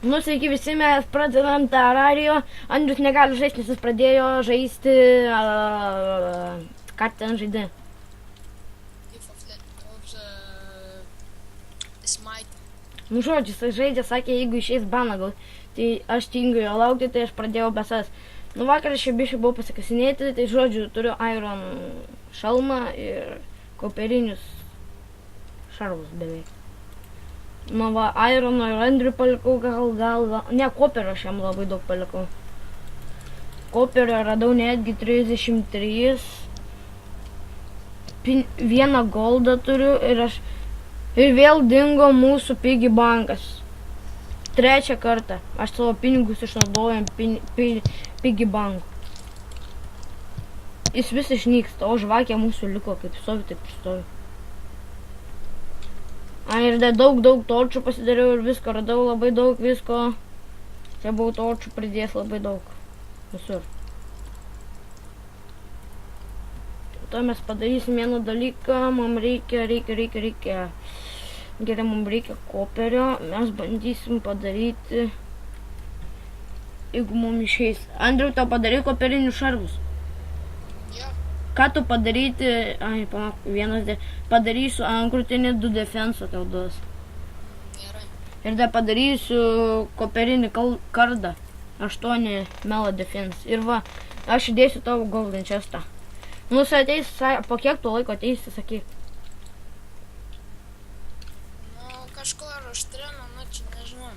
Nu, sveiki visi, mes pradedam tą radio. Andrius negali žaisti, nes jis pradėjo žaisti... ką ten žaidė? Nu, žodžiu, jis žaidė, sakė, jeigu išeis baną gal. Tai aš tingiu jo laukti, tai aš pradėjau besas. Nu, vakar aš biškai buvau pasikasinėti, tai žodžiu, turiu Iron šalmą ir koperinius šarvus beveik. Nu va, Irono ir Andriui palikau gal, ne, koperio aš jam labai daug palikau. Koperio radau netgi 33. Vieną goldą turiu ir vėl dingo mūsų pigi bankas. Trečią kartą aš savo pinigus išnaudojam pigi banku. Jis vis išnyksta, o žvakė mūsų liko kaip stovi, taip ir stovi. Ir daug torčių pasidariau ir visko, radau labai daug visko. Čia buvau torčių pridėjęs labai daug. Visur. To mes padarysim vieną dalyką, mums reikia. Gerai, mums reikia koperio. Mes bandysim padaryti, jeigu mums išeis. Andriau, tau padarai koperinius šarvus. Ką tu padaryti, padarysiu ant krūtinį 2 defenso tau duos. Gerai. Ir dar padarysiu koperinį kardą, 8 melo defense. Ir va, aš įdėsiu tavo golden chestą. Nu, jis ateis, po kiek tu laiko ateisi, sakyk. Nu, kažkur už 3 minučių, nežinau.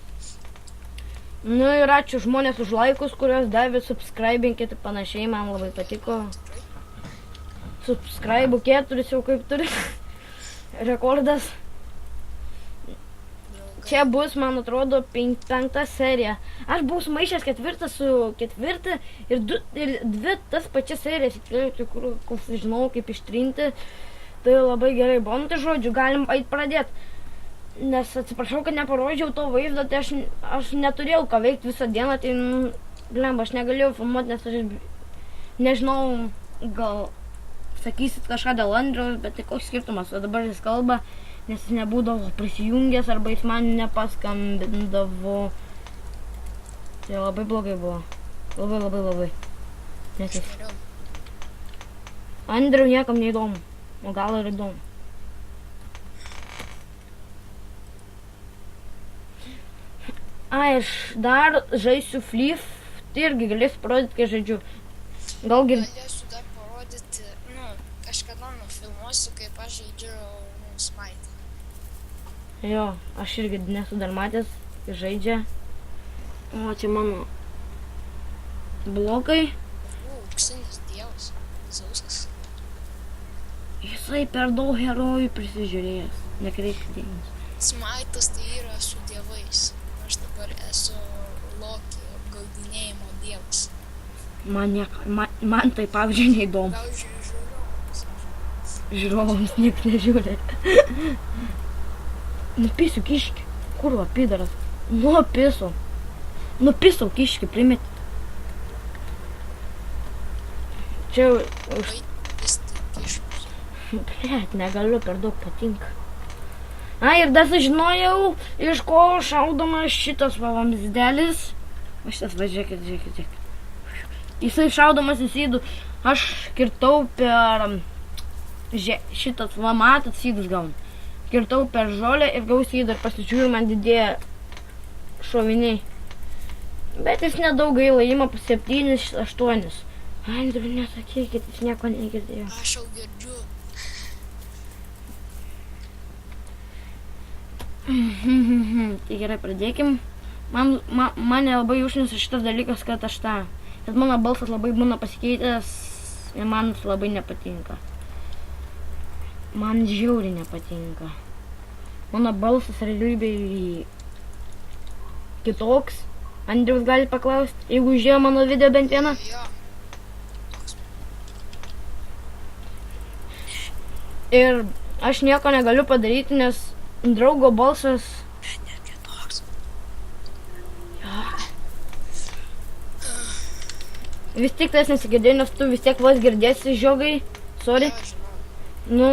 Nu ir ačiū žmonės už laikus, kuriuos davė, subscribinkit ir panašiai, man labai patiko. Subscribe 4 jau kaip turi rekordas. Čia bus, man atrodo, 5 serija. Aš buvau sumaišęs 4 su 4 ir 2 tas pačias serijas, kur žinau kaip ištrinti. Tai labai gerai buvo. Nu tai žodžiu, galim eit pradėt. Nes atsiprašau, kad neparodžiau to vaizdo, tai aš neturėjau ką veikti visą dieną, tai blemba, aš negalėjau filmuoti, nes aš nežinau, gal sakysit kažką dėl Andriaus, bet tai koks skirtumas, o dabar jis kalba, nes jis nebūdavo prisijungęs arba jis man nepaskambindavo. Tai labai blogai buvo. Labai. Nes jis... Andriau niekam neįdomu, o gal ir įdomu. Aš dar žaisiu Fleef, tai irgi galėsiu parodyti, kai žaidžiu. Galėsiu dar parodyti, kažkada nufilmuosiu, kaip aš žaidžiu Smite. Jo, aš irgi nesu dar matęs, kai žaidžia. O, čia mano blokai. Auksinis dievas, Zausas. Jisai per daug herojų prisižiūrėjęs, nekreipk dėmesio. Smite'as tai yra su dievais. Aš dabar esu Loki, apgaudinėjimo dievas. Man tai pavyzdžiui neįdomu. Gal žiūrovams. Žiūrovams nieks nežiūri. Nupisiu kiškį. Kurva, pidaras. Nupisau kiškį, primeti. Čia už... Pisti kiškus. Blet, negaliu, per daug patinka. Ir dar sužinojau, iš ko šaudomas šitas vamzdelis. O šitas, va, žiūrėkit. Jisai šaudomas į sydų. Aš kirtau per... Šitas, va, matot, sydus gaunu. Kirtau per žolę ir gau sydą ir pasižiūriu, man didėja šoviniai. Bet jis nedaug gaila, ima 7-8. Andriu, nesakykit, jis nieko negirdėjo. Aš jau girdžiu. Tai gerai, pradėkim. Mane labai užnisa šitas dalykas, kad aš tą... Kad mano balsas labai būna pasikeitęs ir man labai nepatinka. Man žiauriai nepatinka. Mano balsas realybėj kitoks. Andriaus gali paklausti, jeigu žiūrėjo mano video bent vieną. Jo. Ir aš nieko negaliu padaryti, nes draugo balsas... Netgi toks. Vis tik tas nesigirdėjo, nes tu vis tiek vos girdėsi žiogai. Sorry. Jo, žinau. Nu,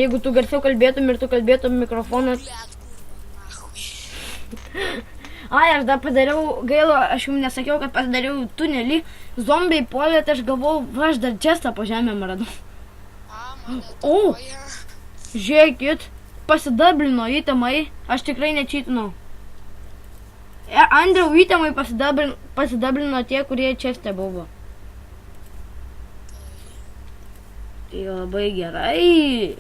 jeigu tu garsiau kalbėtum ir tu kalbėtum mikrofoną... Blet, kurva, nahui. Ai, aš dar padariau, gaila, aš jums nesakiau, kad padariau tunelį. Zombiai puolė, tai aš galvojau, va, aš dar čestą po žemėm radau. Mane O. toja. Žiūrėkit, pasidablino įtamai, aš tikrai nečytinau. Andriau, įtamai pasidablino tie, kurie česte buvo. Tai labai gerai.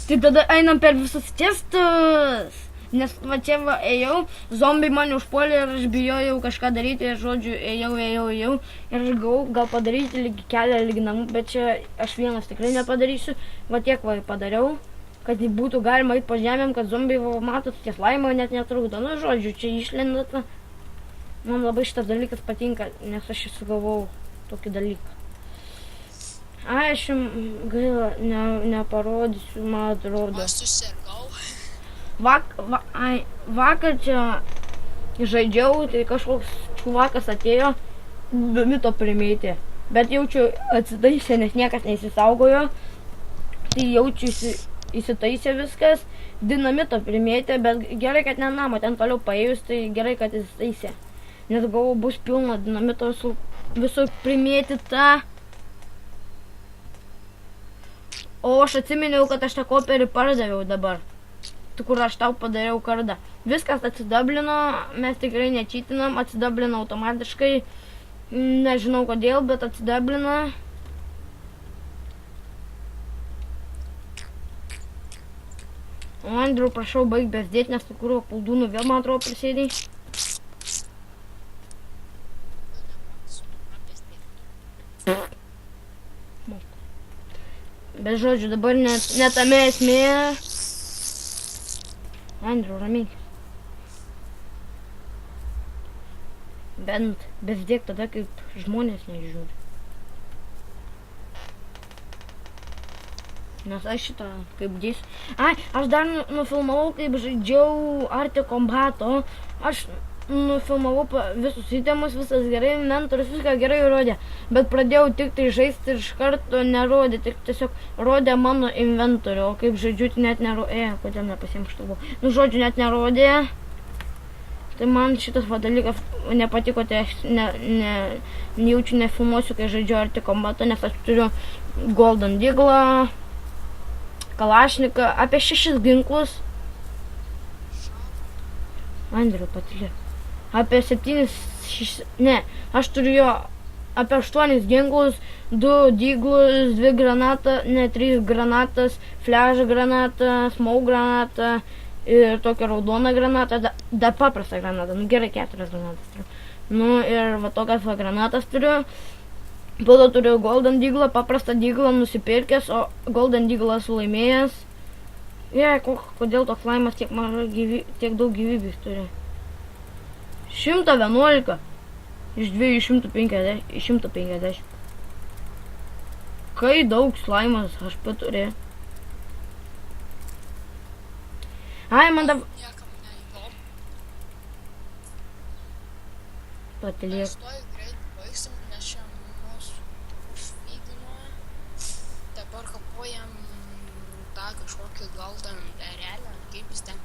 Tai tada einam per visus čestus. Nes va čia va ėjau, zombiai mane užpuolė ir aš bijojau kažką daryti, ir žodžiu, ėjau. Ir aš gavau gal padaryti lygi kelią, lygi namų, bet čia aš vienas tikrai nepadarysiu. Va tiek va padariau, kad būtų galima eiti po žemėm, kad zombiai, va, matot, tie slaimo net netrukdo. Nu, žodžiu, čia išlenda. Man labai šitas dalykas patinka, nes aš sugalvojau tokį dalyką. Ai, aš jums gaila neparodysiu, man atrodo. Aš susirgau. Vakar čia žaidžiau, tai kažkoks čuvakas atėjo, dinamito primėtė. Bet jaučiu atsitaisė, nes niekas neįsisaugojo. Tai jaučiu įsitaisė viskas, dinamito primėtė, bet gerai, kad ne namo, ten toliau paėjus, tai gerai, kad įsitaisė. Nes galvoju, bus pilna dinamito visur primėtyta. O aš atsiminiau, kad aš tą koperį pardaviau dabar. Kur aš tau padariau kardą. Viskas atsidablino, mes tikrai nečytinam, atsidablino automatiškai. Nežinau kodėl, bet atsidablino. O Andriu, prašau, baig bezdėti, nes tu kur puldūnų vėl, man atrodo, prisėdai. Bet žodžiu, dabar netame esmė. Andriu, ramink. Bent bezdėk tada, kaip žmonės nežiūri. Nes aš šitą kaip dės. Ai, aš dar nufilmavau, kaip žaidžiau Arte Combato. Aš nufilmavau visus įtemus, visas gerai, mentorius viską gerai rodė. Bet pradėjau tik tai žaisti ir iš karto nerodė, tik tiesiog rodė mano inventorių. O kaip žaidžiu, net nerodė. Kodėl nepasiimštavau? Nu, žodžiu, net nerodė. Tai man šitas dalykas nepatiko, tai aš nejaučiu, nefilmuosiu, kai žaidžiu Arte Combato, nes aš turiu Golden Deagle, Kalašniką, apie 6 ginklus. Andriu, patylėk. Apie 7, ne, aš turiu jo apie 8 ginklus, 2 dyglus, 2 granatą, ne, 3 granatas, flash granatą, smoke granatą ir tokią raudoną granatą, dar paprastą granatą, nu gerai, 4 granatas turiu. Nu ir va tokias va granatas turiu. Tada turiu Golden Deagle, paprastą Deagle nusipirkęs, o Golden Deagle esu laimėjęs. Kodėl toks laimas tiek daug gyvybės turi? 111 iš 150. Kai daug slaimas aš paturiu. Ai, man dabar... Niekam neįdomu. Patylėk. Mes tuoj greit baigsim, nes čia mūsų užvykdino. Dabar kapojam tą kažkokį golden erelę, kaip jis ten.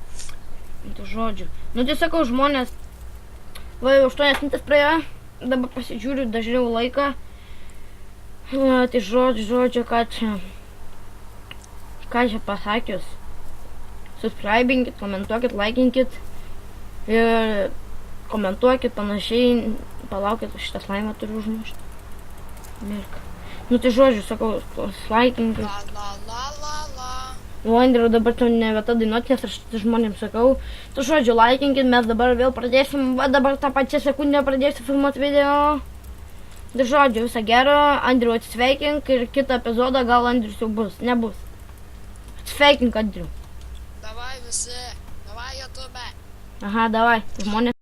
Tai žodžiu. Nu tai sakau, žmonės, va jau 8 minutės praėjo, dabar pasižiūriu dažniau laiką. Tai žodžiu, ką čia pasakius. Subscribinkit, komentuokit, laikinkit ir komentuokit panašiai. Palaukit, šitą slaimą turiu užmušti. Mirk. Nu tai žodžiu, sakau, laikinkit. O Andriu, dabar čia ne vieta dainuoti, nes aš žmonėms sakau. Tu žodžiu, laikinkit, mes dabar vėl pradėsim, va dabar tą pačią sekundę pradėsiu filmuoti video. Tai žodžiu, visą gerą, Andriu atsisveikink ir kitą epizodą gal Andrius jau bus, nebus. Atsisveikink, Andriu. Davai visi, davai YouTube. Aha, davai, žmonės.